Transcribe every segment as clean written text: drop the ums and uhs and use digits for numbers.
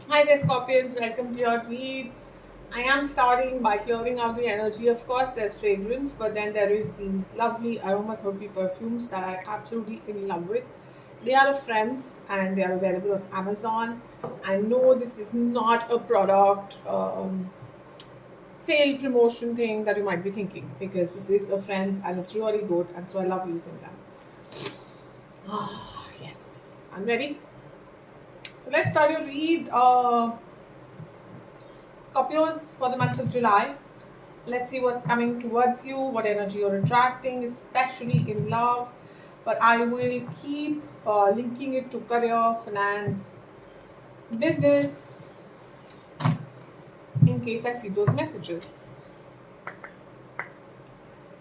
Hi there, Scorpions. Welcome to your read. I am starting by clearing out the energy. Of course, there's fragrance, but then there is these lovely aromatherapy perfumes that I'm absolutely in love with. They are of friends and they are available on Amazon. I know this is not a product sale promotion thing that you might be thinking because this is a friends and it's really good, and so I love using them. Ah, yes, I'm ready. So let's start your read. Scorpios for the month of July. Let's see what's coming towards you, what energy you're attracting, especially in love. But I will keep linking it to career, finance, business in case I see those messages.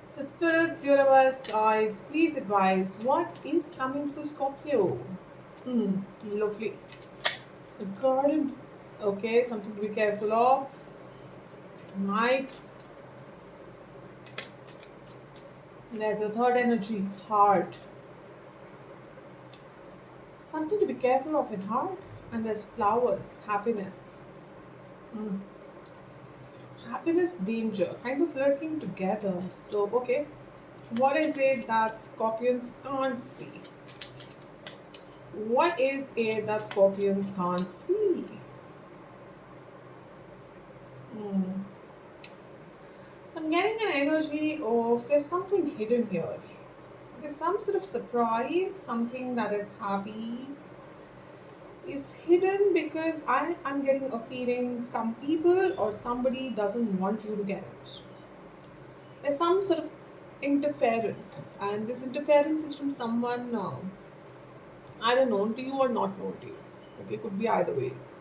So, spirits, universe, guides, please advise what is coming to Scorpio. Lovely. A garden. Okay, something to be careful of. Nice. There's a third energy, heart. Something to be careful of in heart. And there's flowers, happiness. Mm. Happiness, danger, kind of lurking together. So, okay, what is it that scorpions can't see? What is it that scorpions can't see? Hmm. So, I'm getting an energy of there's something hidden here. There's some sort of surprise, something that is happy, is hidden because I'm getting a feeling some people or somebody doesn't want you to get it. There's some sort of interference, and this interference is from someone either known to you or not known to you. Okay, could be either ways.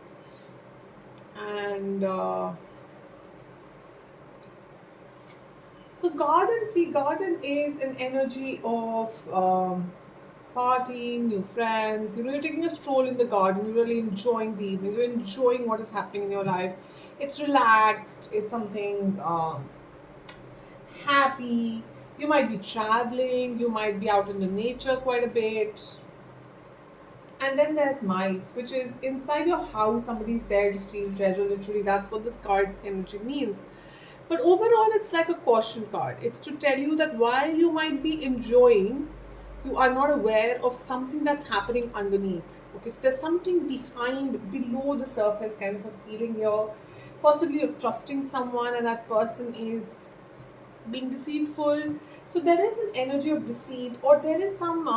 And so, garden is an energy of partying, new friends. You know, you're taking a stroll in the garden. You're really enjoying the evening. You're enjoying what is happening in your life. It's relaxed. It's something happy. You might be traveling. You might be out in the nature quite a bit. And then there's mice, which is inside your house. Somebody's there to steal treasure. Literally, that's what this card energy means. But overall, it's like a caution card. It's to tell you that while you might be enjoying, you are not aware of something that's happening underneath. Okay, so there's something behind, below the surface, kind of a feeling here. Possibly you're trusting someone, and that person is being deceitful. So there is an energy of deceit, or there is some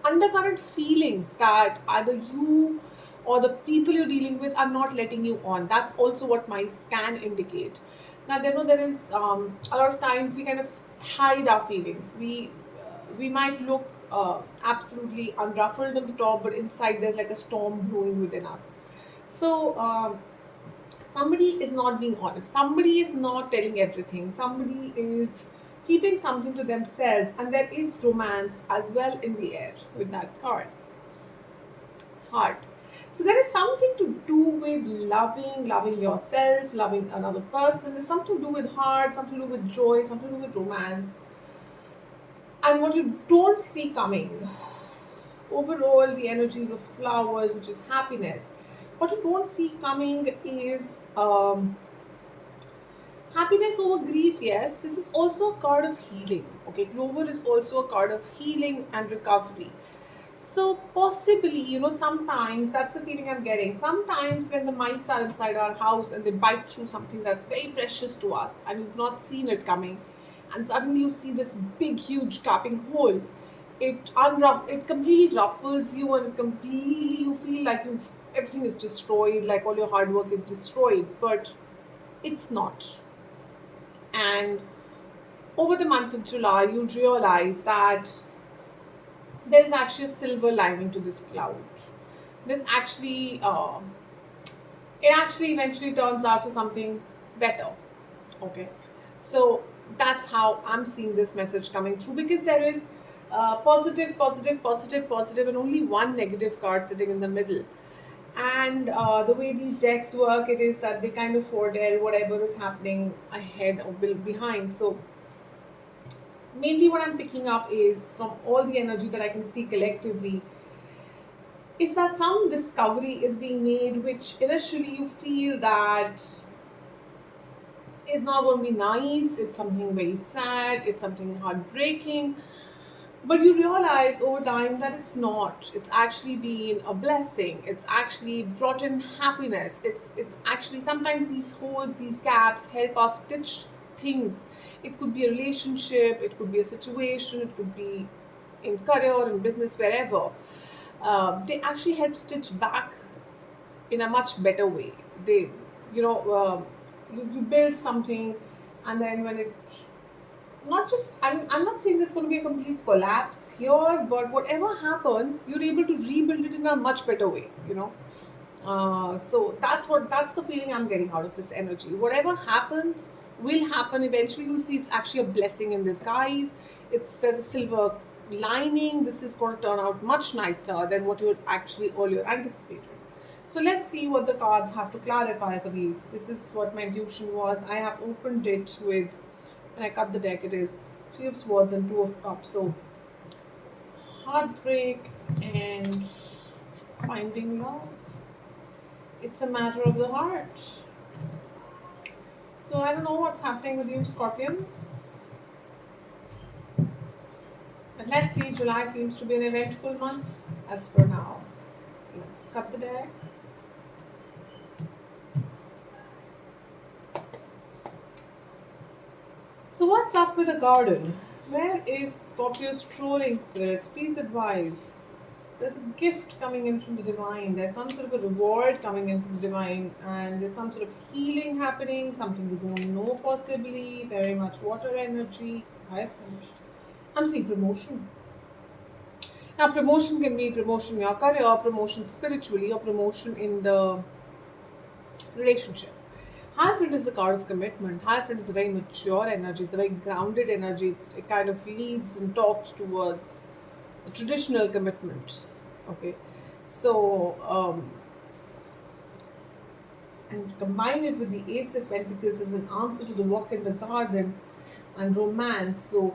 undercurrent feelings that either you or the people you're dealing with are not letting you on. That's also what my scan indicate. Now, there know there is a lot of times we kind of hide our feelings. We might look absolutely unruffled on the top, but inside there's like a storm brewing within us. So somebody is not being honest, somebody is not telling everything, somebody is keeping something to themselves, and there is romance as well in the air with that card, heart. So there is something to do with loving yourself, loving another person. There's something to do with heart, something to do with joy, something to do with romance, and what you don't see coming. Overall, the energies of flowers, which is happiness, what you don't see coming is happiness over grief. Yes, this is also a card of healing. Okay, Clover is also a card of healing and recovery. So possibly, sometimes that's the feeling I'm getting. Sometimes when the mice are inside our house and they bite through something that's very precious to us and you've not seen it coming, and suddenly you see this big, huge gaping hole. It completely ruffles you, and completely you feel like everything is destroyed, like all your hard work is destroyed, but it's not. And over the month of July, you realize that there is actually a silver lining to this cloud. This actually, it actually eventually turns out for something better. Okay, so that's how I'm seeing this message coming through, because there is positive, positive, positive, positive, and only one negative card sitting in the middle. And the way these decks work, it is that they kind of foretell whatever is happening ahead or behind. So mainly what I'm picking up is from all the energy that I can see collectively is that some discovery is being made which initially you feel that is not going to be nice, it's something very sad, it's something heartbreaking, but you realize over time that it's not. It's actually been a blessing. It's actually brought in happiness. It's actually sometimes these holes, these gaps help us stitch things. It could be a relationship, it could be a situation, it could be in career, in business, wherever. They actually help stitch back in a much better way. They, you know, you build something, and then when it not just I'm not saying there's going to be a complete collapse here, but whatever happens you're able to rebuild it in a much better way, so that's the feeling I'm getting out of this energy. Whatever happens will happen eventually. You'll see it's actually a blessing in disguise. There's a silver lining. This is going to turn out much nicer than what you had actually earlier anticipated. So let's see what the cards have to clarify for these. This is what my intuition was. I have opened it with, when I cut the deck, it is Three of Swords and Two of Cups. So heartbreak and finding love. It's a matter of the heart. So I don't know what's happening with you, Scorpions. And let's see, July seems to be an eventful month as for now. So let's cut the deck. So what's up with the garden? Where is Scorpio's trolling spirits? Please advise. There's a gift coming in from the divine. There's some sort of a reward coming in from the divine, and there's some sort of healing happening, something you don't know possibly, very much water energy. I finished. I'm seeing promotion. Now promotion can be promotion in your career, or promotion spiritually, or promotion in the relationship. Hierophant is a card of commitment. Hierophant is a very mature energy. It's a very grounded energy. It kind of leads and talks towards the traditional commitments. Okay, so and combine it with the Ace of Pentacles as an answer to the walk in the garden and romance. So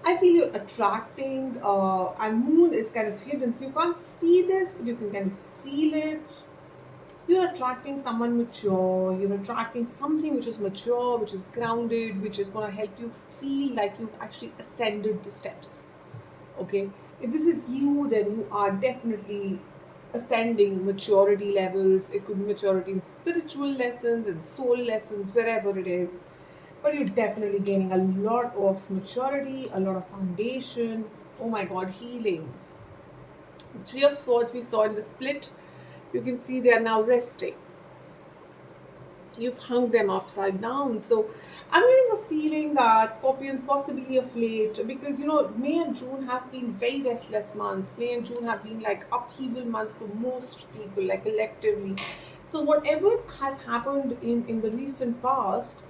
I feel you're attracting, and moon is kind of hidden, so you can't see this, but you can kind of feel it. You're attracting someone mature, you're attracting something which is mature, which is grounded, which is going to help you feel like you've actually ascended the steps. Okay, if this is you, then you are definitely ascending maturity levels. It could be maturity in spiritual lessons and soul lessons, wherever it is, but you're definitely gaining a lot of maturity, a lot of foundation. Oh my god, healing. The Three of Swords we saw in the split, you can see they are now resting. You've hung them upside down. So I'm getting a feeling that Scorpions possibly of late, because May and June have been very restless months. May and June have been like upheaval months for most people, like collectively. So whatever has happened in the recent past,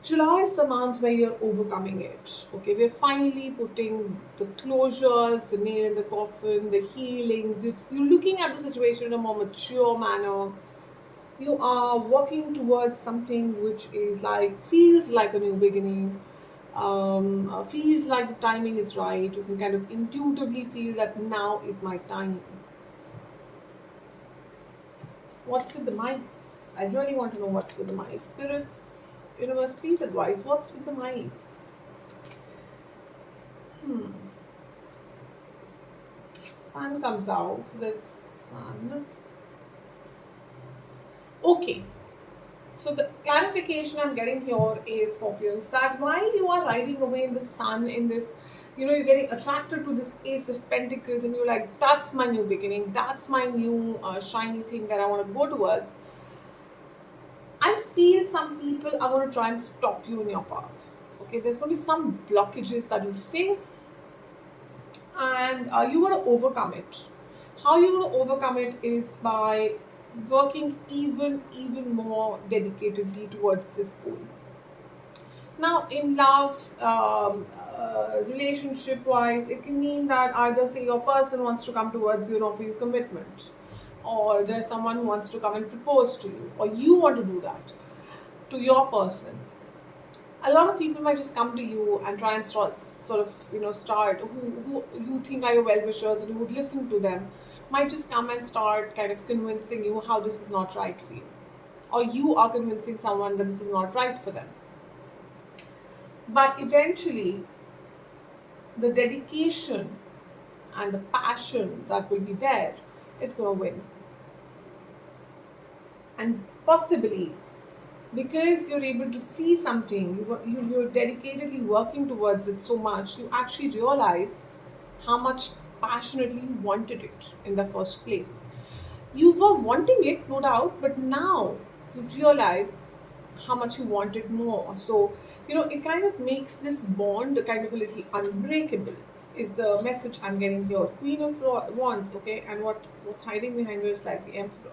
July is the month where you're overcoming it. Okay, we're finally putting the closures, the nail in the coffin, the healings. You're looking at the situation in a more mature manner. You are walking towards something which is like, feels like a new beginning. Feels like the timing is right. You can kind of intuitively feel that now is my time. What's with the mice? I really want to know what's with the mice. Spirits, universe, please advise. What's with the mice? Sun comes out. So there's sun. Okay. So the clarification I'm getting here is, Scorpions, that while you are riding away in the sun, in this, you're getting attracted to this Ace of Pentacles, and you're like, that's my new beginning, that's my new shiny thing that I want to go towards. I feel some people are going to try and stop you in your path. Okay, there's going to be some blockages that you face, and you're going to overcome it. How you're going to overcome it is by working even more dedicatedly towards this goal. Now, in love, relationship wise, it can mean that either, say, your person wants to come towards you and offer you commitment, or there's someone who wants to come and propose to you, or you want to do that to your person. A lot of people might just come to you and try and sort of, start, who you think are your well-wishers and you would listen to them, might just come and start kind of convincing you how this is not right for you, or you are convincing someone that this is not right for them. But eventually, the dedication and the passion that will be there is going to win. And possibly, because you're able to see something, you're dedicatedly working towards it so much, you actually realize how much passionately you wanted it in the first place. You were wanting it, no doubt, but now you realize how much you want it more. So, it kind of makes this bond kind of a little unbreakable, is the message I'm getting here. Queen of Wands, okay, and what's hiding behind her is like the Emperor.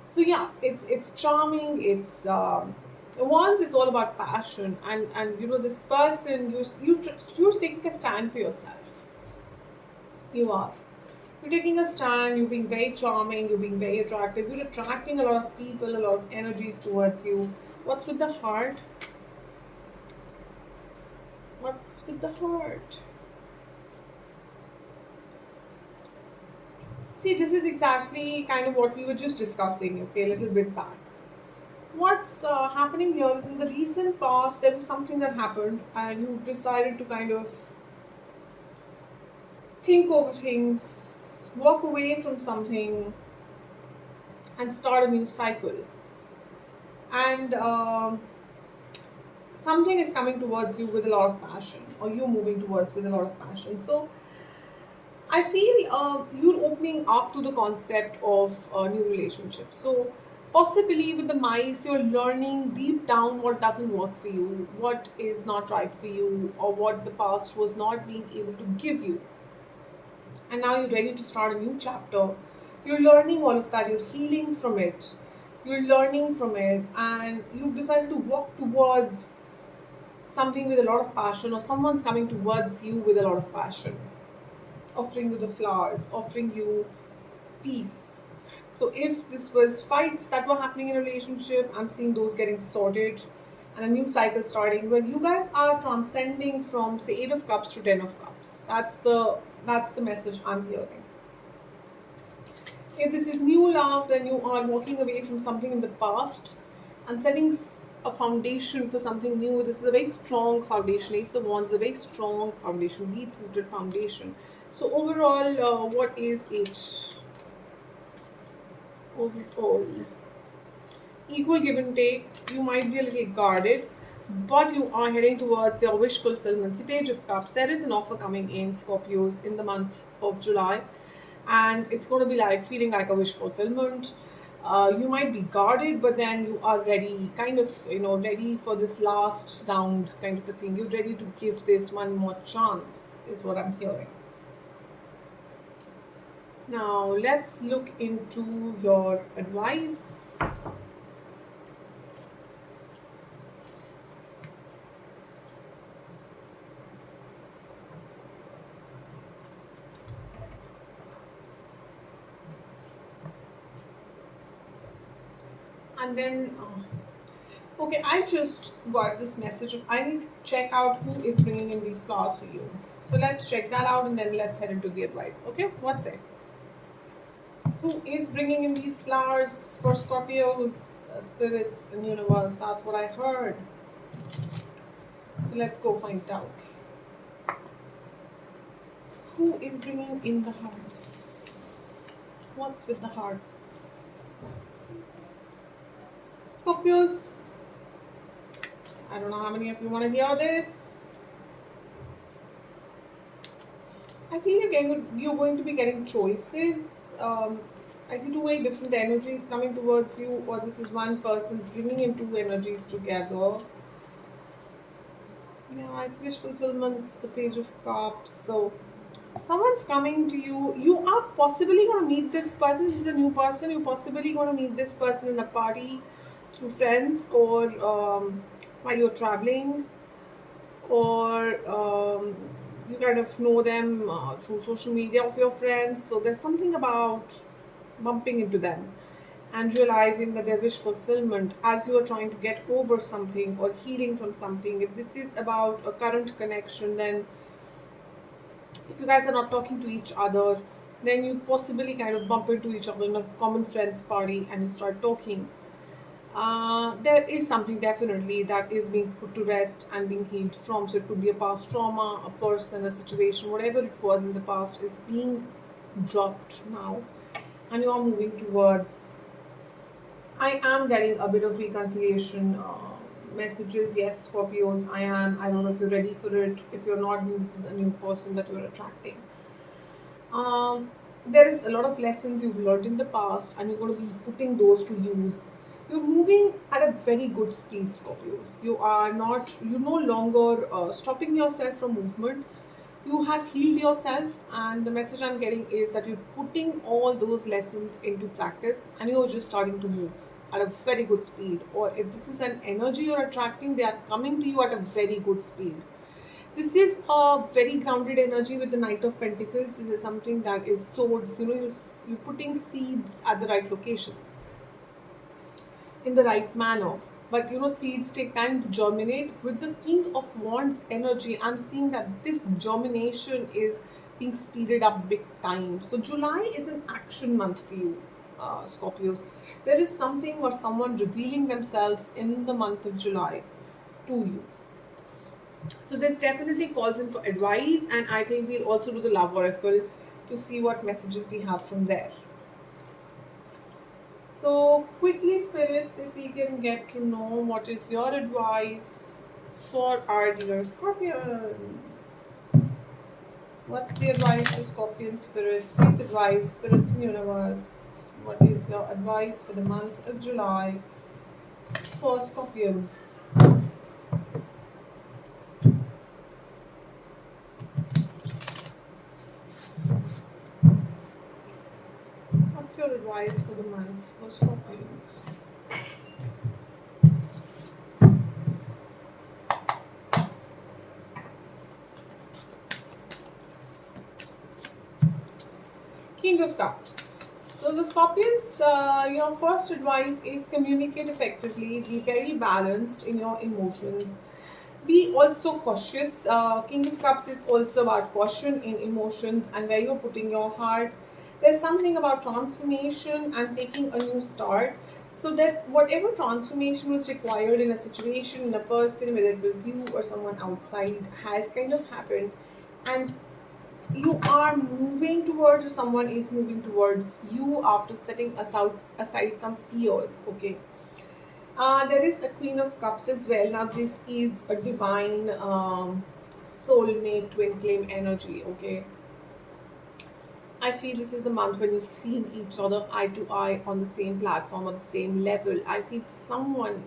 So yeah, it's charming. It's Wands is all about passion, and this person, you're taking a stand for yourself. You are. You're taking a stand, you're being very charming, you're being very attractive, you're attracting a lot of people, a lot of energies towards you. What's with the heart? What's with the heart? See, this is exactly kind of what we were just discussing, okay, a little bit back. What's happening here is in the recent past, there was something that happened, and you decided to kind of think over things, walk away from something, and start a new cycle. And something is coming towards you with a lot of passion, or you're moving towards with a lot of passion. So I feel you're opening up to the concept of new relationships. So possibly with the mice, you're learning deep down what doesn't work for you, what is not right for you, or what the past was not being able to give you. And now you're ready to start a new chapter. You're learning all of that, you're healing from it, you're learning from it, and you've decided to walk towards something with a lot of passion, or someone's coming towards you with a lot of passion, offering you the flowers, offering you peace. So if this was fights that were happening in a relationship, I'm seeing those getting sorted and a new cycle starting where you guys are transcending from, say, 8 of Cups to 10 of Cups. That's the message I'm hearing. If this is new love, then you are walking away from something in the past and setting a foundation for something new. This is a very strong foundation. Ace of Wands, a very strong foundation, deep-rooted foundation. So overall, what is it? Overall, equal give and take. You might be a little guarded, but you are heading towards your wish fulfillment. The Page of Cups. There is an offer coming in, Scorpios, in the month of July, and it's going to be like feeling like a wish fulfillment. You might be guarded, but then you are ready, kind of, ready for this last round kind of a thing. You're ready to give this one more chance, is what I'm hearing. Now, let's look into your advice. And then, okay, I just got this message of I need to check out who is bringing in these flowers for you. So let's check that out and then let's head into the advice. Okay, what's it? Who is bringing in these flowers for Scorpio's spirits and universe? That's what I heard. So let's go find out. Who is bringing in the hearts? What's with the hearts? Scorpios, I don't know how many of you want to hear this. I feel you're going to be getting choices. I see two very different energies coming towards you, or this is one person bringing in two energies together. Yeah, it's wish fulfillment, it's the Page of Cups. So, someone's coming to you. You are possibly going to meet this person. This is a new person. You're possibly going to meet this person in a party, through friends, or while you're traveling, or you kind of know them through social media of your friends. So there's something about bumping into them, and realizing that their wish fulfillment as you are trying to get over something or healing from something. If this is about a current connection, then if you guys are not talking to each other, then you possibly kind of bump into each other in a common friends party and you start talking. There is something definitely that is being put to rest and being healed from. So it could be a past trauma, a person, a situation, whatever it was in the past is being dropped now, and you are moving towards. I am getting a bit of reconciliation messages. Yes, Scorpios, I am. I don't know if you're ready for it. If you're not, then this is a new person that you're attracting. There is a lot of lessons you've learned in the past, and you're going to be putting those to use. You're moving at a very good speed, Scorpios. You are not, you no longer stopping yourself from movement. You have healed yourself, and the message I'm getting is that you're putting all those lessons into practice and you're just starting to move at a very good speed. Or if this is an energy you're attracting, they are coming to you at a very good speed. This is a very grounded energy with the Knight of Pentacles. This is something that is swords. You're putting seeds at the right locations in the right manner. But seeds take time to germinate. With the King of Wands energy, I'm seeing that this germination is being speeded up big time. So July is an action month for you, Scorpios. There is something or someone revealing themselves in the month of July to you. So this definitely calls in for advice, and I think we'll also do the love oracle to see what messages we have from there. So quickly, spirits, if we can get to know what is your advice for our dear Scorpions. What's the advice for Scorpion spirits? Please advise spirits in universe. What is your advice for the month of July for Scorpions? What's your advice for the month for Scorpions? King of Cups. So the Scorpions, your first advice is communicate effectively, be very balanced in your emotions. Be also cautious. King of Cups is also about caution in emotions and where you're putting your heart. There's something about transformation and taking a new start. So that whatever transformation was required in a situation, in a person, whether it was you or someone outside, has kind of happened. And you are moving towards, or someone is moving towards you after setting aside some fears. Okay. There is a Queen of Cups as well. Now, this is a divine soulmate twin flame energy. Okay, I feel this is the month when you're seeing each other eye to eye on the same platform or the same level. I feel someone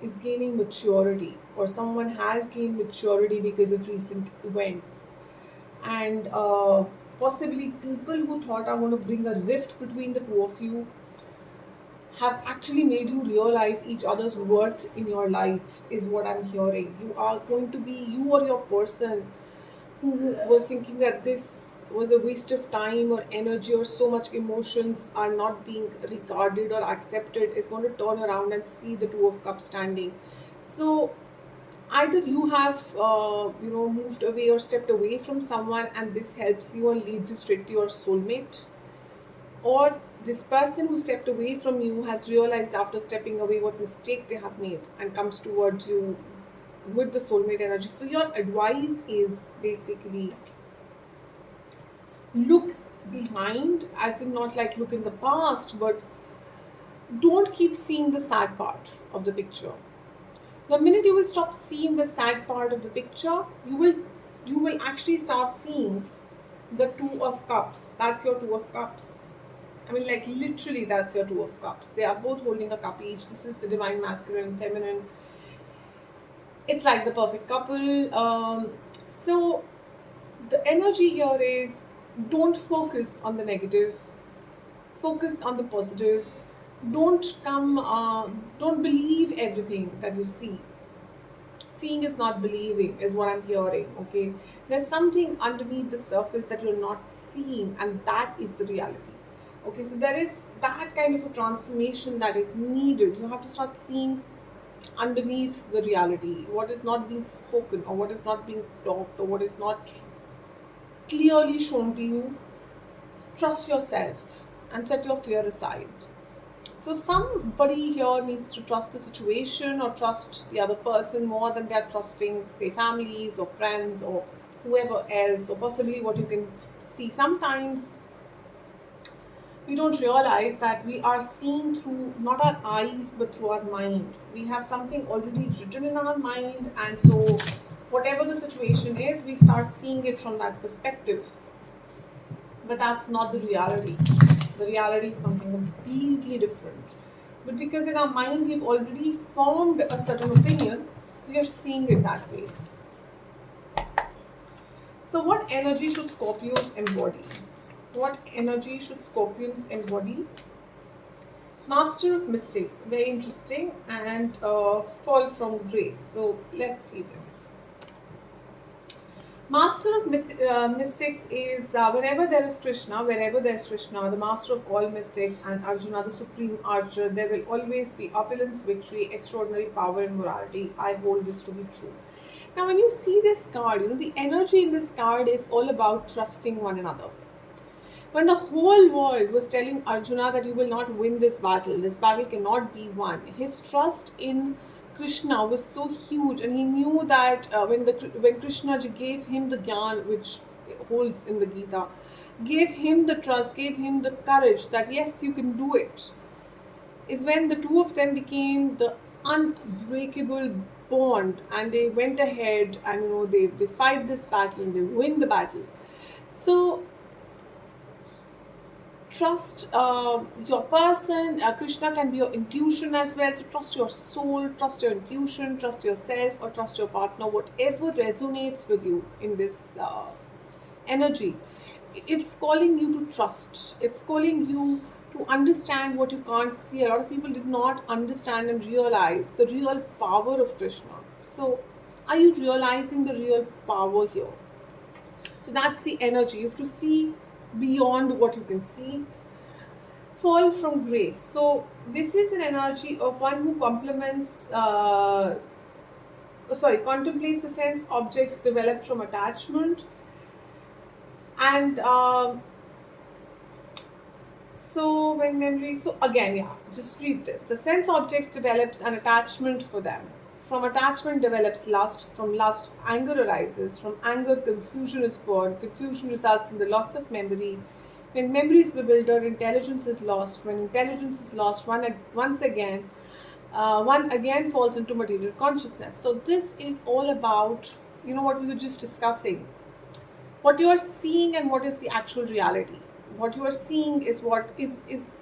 is gaining maturity, or someone has gained maturity because of recent events, and possibly people who thought are going to bring a rift between the two of you have actually made you realize each other's worth in your lives, is what I'm hearing. You are going to be, you or your person who was thinking that this was a waste of time or energy or so much emotions are not being regarded or accepted, is going to turn around and see the Two of Cups standing. So either you have moved away or stepped away from someone, and this helps you and leads you straight to your soulmate, or this person who stepped away from you has realized after stepping away what mistake they have made and comes towards you with the soulmate energy. So your advice is basically look behind, as in not like look in the past, but don't keep seeing the sad part of the picture. The minute you will stop seeing the sad part of the picture, you will actually start seeing the Two of Cups. That's your Two of Cups. I mean, like literally, that's your Two of Cups. They are both holding a cup each. This is the divine masculine and feminine. It's like the perfect couple. So the energy here is, don't focus on the negative, focus on the positive. Don't believe everything that you see. Seeing is not believing, is what I'm hearing. Okay, there's something underneath the surface that you're not seeing, and that is the reality. Okay, so there is that kind of a transformation that is needed. You have to start seeing underneath the reality what is not being spoken, or what is not being talked, or what is not clearly shown to you. Trust yourself and set your fear aside. So somebody here needs to trust the situation or trust the other person more than they're trusting, say, families or friends or whoever else, or possibly what you can see. Sometimes we don't realize that we are seeing through not our eyes but through our mind. We have something already written in our mind, and so whatever the situation is, we start seeing it from that perspective. But that's not the reality. The reality is something completely different. But because in our mind we've already formed a certain opinion, we are seeing it that way. So, what energy should Scorpios embody? What energy should Scorpions embody? Master of Mystics, very interesting, and Fall from Grace. So, let's see this. Mystics is whenever there is Krishna, wherever there is Krishna, the master of all mystics, and Arjuna, the supreme archer, there will always be opulence, victory, extraordinary power, and morality. I hold this to be true. Now, when you see this card, the energy in this card is all about trusting one another. When the whole world was telling Arjuna that you will not win this battle cannot be won, his trust in Krishna was so huge, and he knew that when Krishna ji gave him the gyan, which holds in the Gita, gave him the trust, gave him the courage that yes, you can do it, is when the two of them became the unbreakable bond, and they went ahead and they fight this battle and they win the battle. So trust your person. Krishna can be your intuition as well. So trust your soul, trust your intuition, trust yourself, or trust your partner. Whatever resonates with you in this energy, it's calling you to trust. It's calling you to understand what you can't see. A lot of people did not understand and realize the real power of Krishna. So, are you realizing the real power here? So that's the energy. You have to see beyond what you can see. Fall from grace. So this is an energy of one who contemplates the sense objects developed from attachment, and so when memory. So again, yeah, just read this. The sense objects develops an attachment for them. From attachment develops lust. From lust, anger arises. From anger, confusion is born. Confusion results in the loss of memory. When memory is bewildered, intelligence is lost. When intelligence is lost, one again falls into material consciousness. So this is all about what we were just discussing. What you are seeing and what is the actual reality. What you are seeing is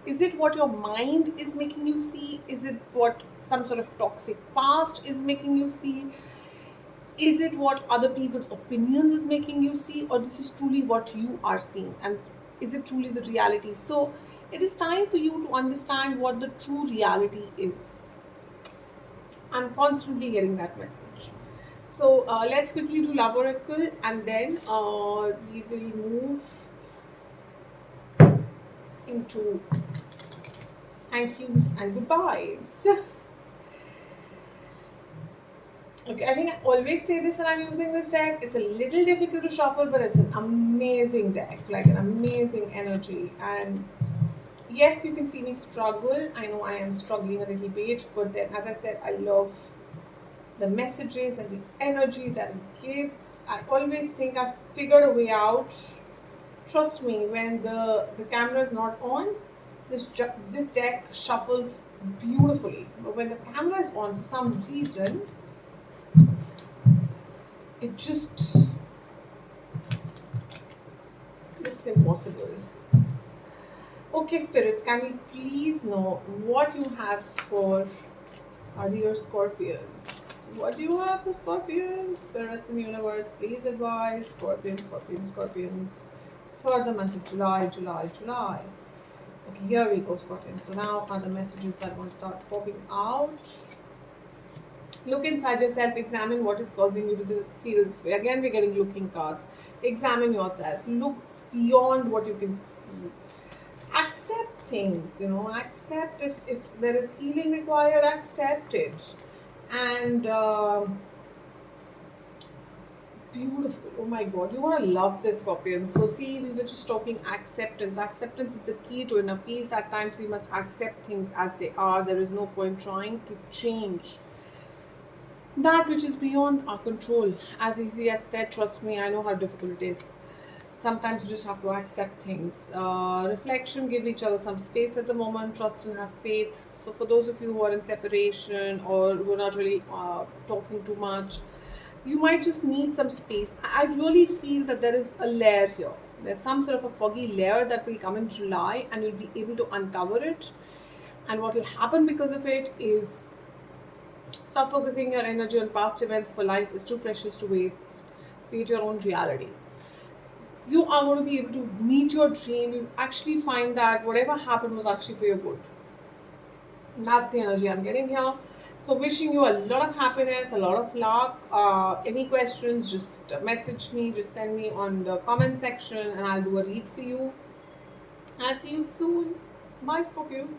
is it what your mind is making you see? Is it what some sort of toxic past is making you see? Is it what other people's opinions is making you see, or this is truly what you are seeing, and is it truly the reality? So it is time for you to understand what the true reality is. I'm constantly getting that message. So let's quickly do Love Oracle, and then we will move into thank yous and goodbyes. Okay, I think I always say this when I'm using this deck. It's a little difficult to shuffle, but it's an amazing deck, like an amazing energy. And yes, you can see me struggle. I know I am struggling a little bit, but then, as I said, I love the messages and the energy that it gives. I always think I've figured a way out. Trust me, when the camera is not on, this deck shuffles beautifully. But when the camera is on, for some reason, it just looks impossible. Okay, spirits, can we please know what you have for our dear Scorpions? What do you have for Scorpions? Spirits in the universe, please advise. Scorpions. For the month of July. Okay, here we go, Scorpions. So now are the messages that will start popping out. Look inside yourself, examine what is causing you to feel this way. Again, we're getting looking cards. Examine yourself. Look beyond what you can see. Accept things, accept if there is healing required, accept it. And beautiful. Oh my God, you're gonna love this, Scorpion. So, see, we were just talking acceptance. Acceptance is the key to inner peace. At times, we must accept things as they are. There is no point trying to change that which is beyond our control. As easy as said, trust me, I know how difficult it is. Sometimes you just have to accept things. Reflection, give each other some space at the moment, trust and have faith. So, for those of you who are in separation or who are not really talking too much, you might just need some space. I really feel that there is a layer here. There's some sort of a foggy layer that will come in July, and you'll be able to uncover it. And what will happen because of it is stop focusing your energy on past events, for life is too precious to waste. Create your own reality. You are going to be able to meet your dream. You actually find that whatever happened was actually for your good. That's the energy I'm getting here. So, wishing you a lot of happiness, a lot of luck. Any questions, just message me, just send me on the comment section, and I'll do a read for you. I'll see you soon. Bye, Scorpios.